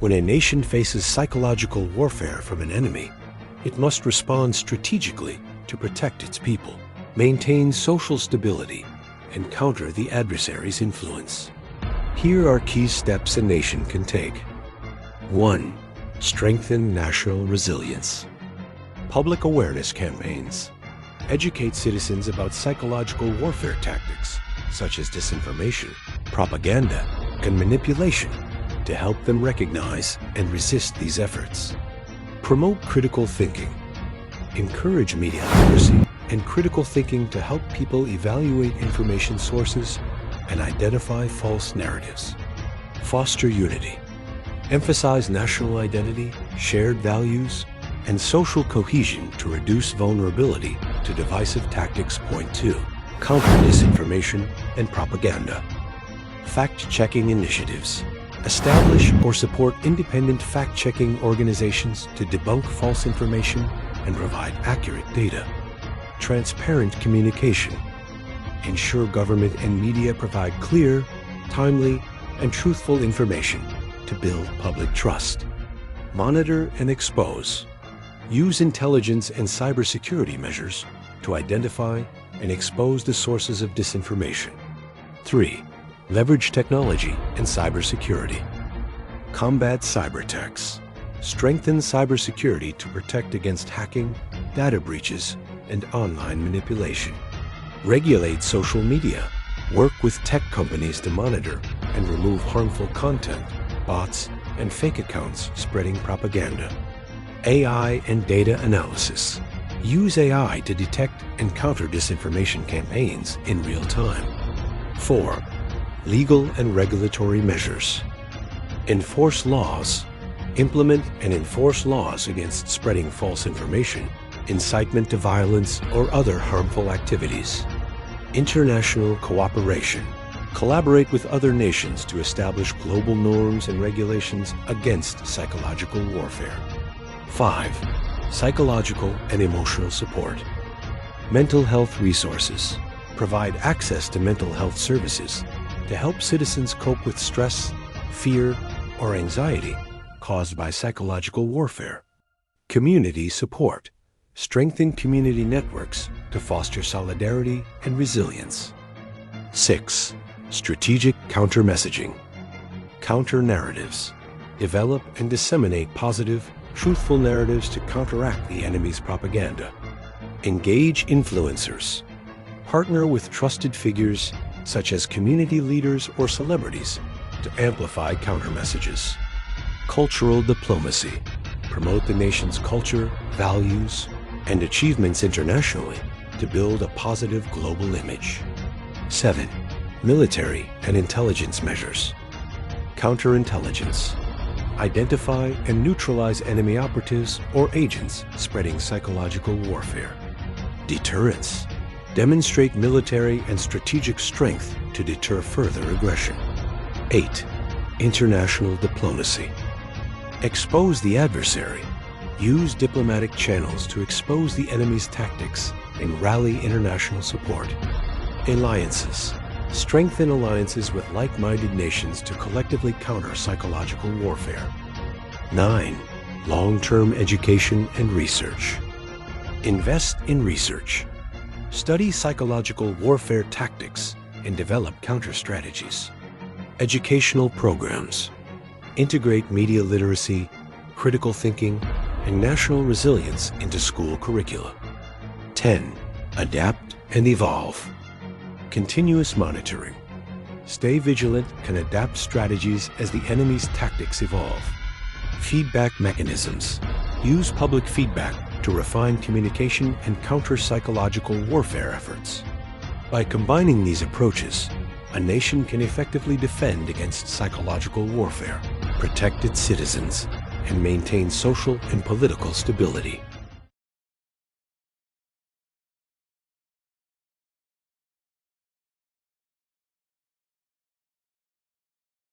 When a nation faces psychological warfare from an enemy, it must respond strategically to protect its people, maintain social stability, and counter the adversary's influence. Here are key steps a nation can take. 1. Strengthen national resilience. Public awareness campaigns. Educate citizens about psychological warfare tactics, such as disinformation, propaganda, and manipulation, to help them recognize and resist these efforts. Promote critical thinking. Encourage media literacy and critical thinking to help people evaluate information sources and identify false narratives. Foster unity. Emphasize national identity, shared values, and social cohesion to reduce vulnerability to divisive tactics. Point 2. Counter disinformation and propaganda. Fact-checking initiatives. Establish or support independent fact-checking organizations to debunk false information and provide accurate data. Transparent communication. Ensure government and media provide clear, timely, and truthful information to build public trust. Monitor and expose. Use intelligence and cybersecurity measures to identify and expose the sources of disinformation. 3. Leverage technology and cybersecurity. Combat cyber attacks. Strengthen cybersecurity to protect against hacking, data breaches, and online manipulation. Regulate social media. Work with tech companies to monitor and remove harmful content, bots, and fake accounts spreading propaganda. AI and data analysis. Use AI to detect and counter disinformation campaigns in real time. 4. Legal and regulatory measures. Enforce laws. Implement and enforce laws against spreading false information, incitement to violence, or other harmful activities. International cooperation. Collaborate with other nations to establish global norms and regulations against psychological warfare. 5. Psychological and emotional support. Mental health resources. Provide access to mental health services to help citizens cope with stress, fear, or anxiety caused by psychological warfare. Community support. Strengthen community networks to foster solidarity and resilience. 6. Strategic counter-messaging. Counter narratives. Develop and disseminate positive, truthful narratives to counteract the enemy's propaganda. Engage influencers. Partner with trusted figures such as community leaders or celebrities to amplify counter-messages. Cultural diplomacy. Promote the nation's culture, values, and achievements internationally to build a positive global image. 7. Military and intelligence measures. Counterintelligence. Identify and neutralize enemy operatives or agents spreading psychological warfare. Deterrence. Demonstrate military and strategic strength to deter further aggression. 8. International diplomacy. Expose the adversary. Use diplomatic channels to expose the enemy's tactics and rally international support. Alliances. Strengthen alliances with like-minded nations to collectively counter psychological warfare. 9. Long-term education and research. Invest in research. Study psychological warfare tactics and develop counter-strategies. Educational programs. Integrate media literacy, critical thinking, and national resilience into school curricula. 10. Adapt and evolve. Continuous monitoring. Stay vigilant and adapt strategies as the enemy's tactics evolve. Feedback mechanisms. Use public feedback to refine communication and counter psychological warfare efforts. By combining these approaches, a nation can effectively defend against psychological warfare, protect its citizens, and maintain social and political stability.